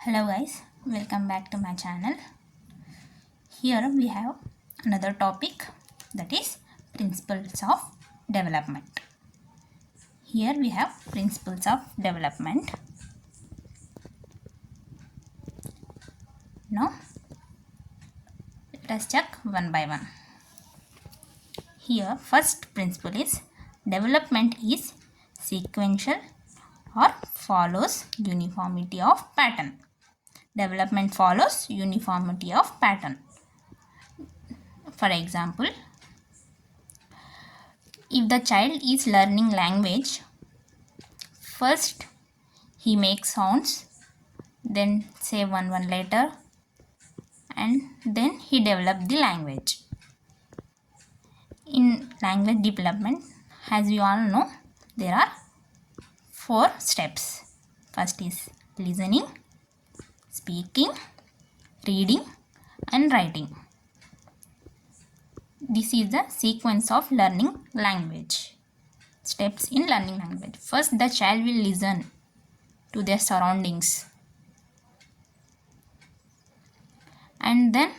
Hello guys, welcome back to my channel. Here we have another topic, that is principles of development. Here we have principles of development. Now let us check one by one. Here first principle is development is sequential or follows uniformity of pattern. Development follows uniformity of pattern. For example, if the child is learning language, first he makes sounds, then say one letter, and then he develop the language. In language development, as we all know, there are 4 steps. First is listening, speaking, reading and writing. This is the sequence of learning language. Steps in learning language. First, the child will listen to their surroundings, and then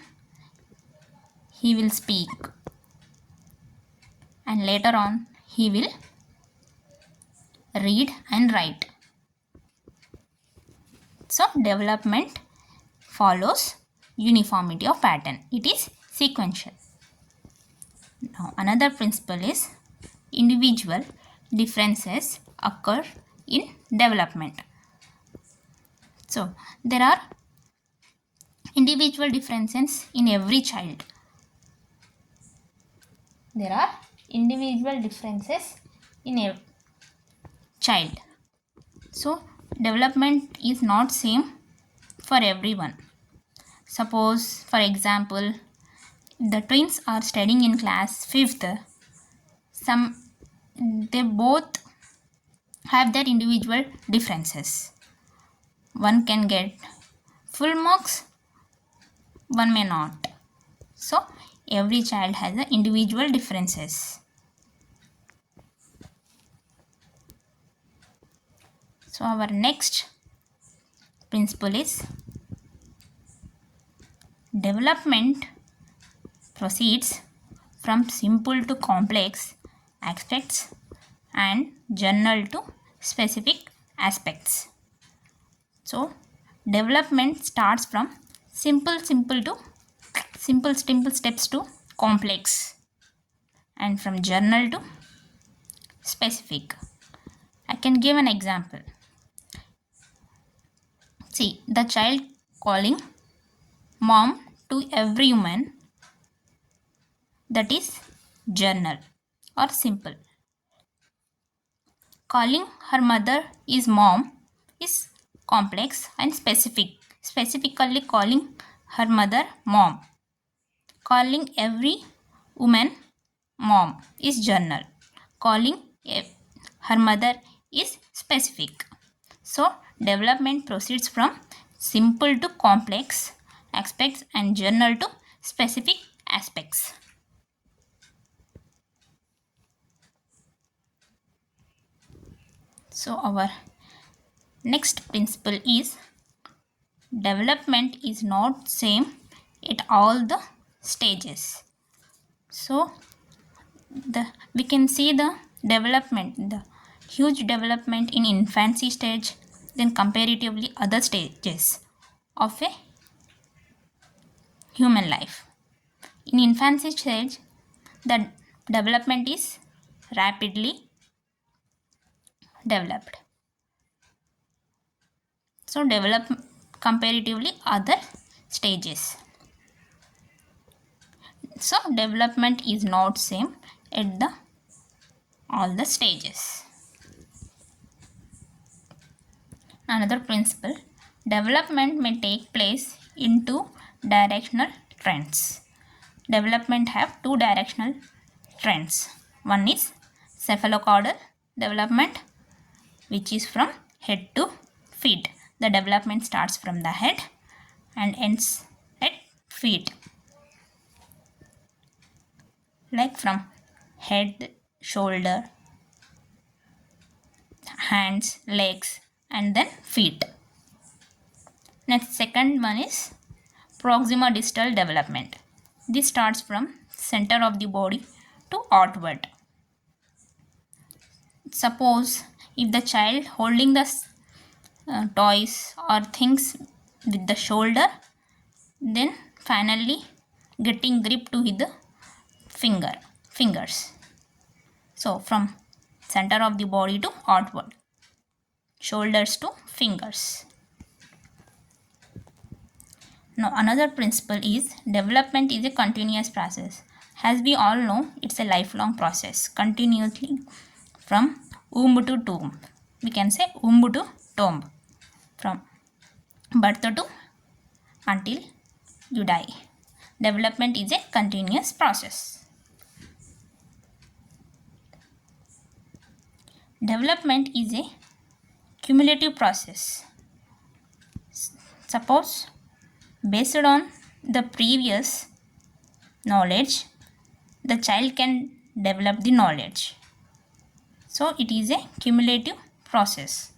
he will speak, and later on he will read and write. So development follows uniformity of pattern. It is sequential. Now another principle is individual differences occur in development. So there are individual differences in every child. There are individual differences in a child. So development is not same for everyone. Suppose, for example, the twins are studying in class 5th. They both have their individual differences. One can get full marks, one may not. So every child has the individual differences. So our next principle is development proceeds from simple to complex aspects and general to specific aspects. So development starts from simple steps to complex, and from general to specific. I can give an example. See, the child calling mom to every woman, that is general or simple. Calling her mother is mom is complex and specific. Specifically calling her mother mom. Calling every woman mom is general. Calling her mother is specific. So development proceeds from simple to complex aspects and general to specific aspects. So our next principle is development is not same at all the stages. So we can see the development, the huge development in infancy stage, then comparatively other stages of a human life. In infancy stage, the development is rapidly developed. So develop comparatively other stages. So development is not same at all the stages. Another principle, development may take place in 2 directional trends. Development have 2 directional trends. One is cephalocaudal development, which is from head to feet. The development starts from the head and ends at feet. Like from head, shoulder, hands, legs and then feet. Next, second one is proximal distal development. This starts from center of the body to outward. Suppose if the child holding the toys or things with the shoulder, then finally getting grip to with the fingers. So from center of the body to outward, shoulders to fingers. Now another principle is development is a continuous process. As we all know, it's a lifelong process, continuously from womb to tomb. We can say womb to tomb, from birth to until you die. Development is a continuous process. Development is a cumulative process. Suppose based on the previous knowledge, the child can develop the knowledge. So it is a cumulative process.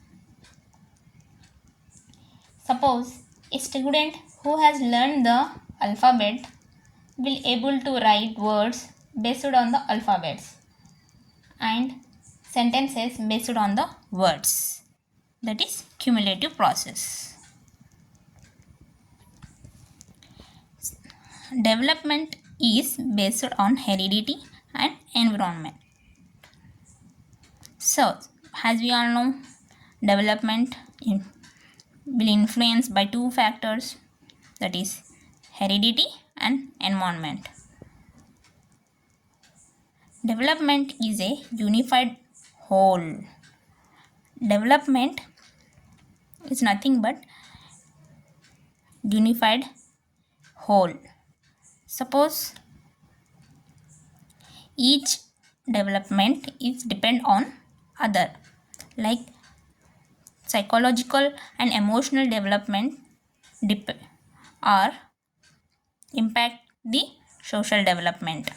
Suppose a student who has learned the alphabet will able to write words based on the alphabets and sentences based on the words. That is cumulative process. Development is based on heredity and environment. So, as we all know, development will influence by two factors, that is heredity and environment. Development is a unified whole. Development is nothing but unified whole. Suppose each development is depend on other, like psychological and emotional development are impact the social development.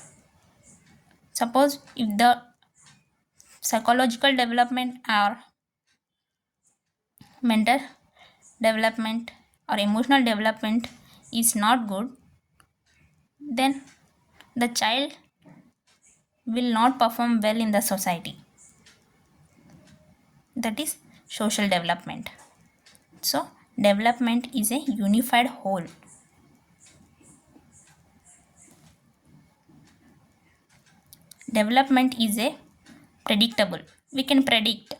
Suppose if the psychological development or mental development or emotional development is not good, then the child will not perform well in the society. That is social development. So development is a unified whole. Development is a predictable. We can predict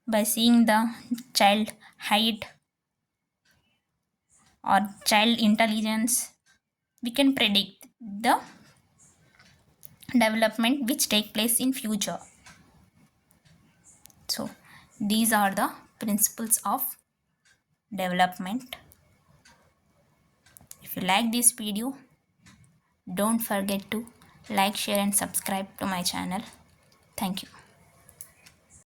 by seeing the child height or child intelligence. We can predict the development which take place in future. So these are the principles of development. If you like this video, don't forget to like, share and subscribe to my channel. Thank you.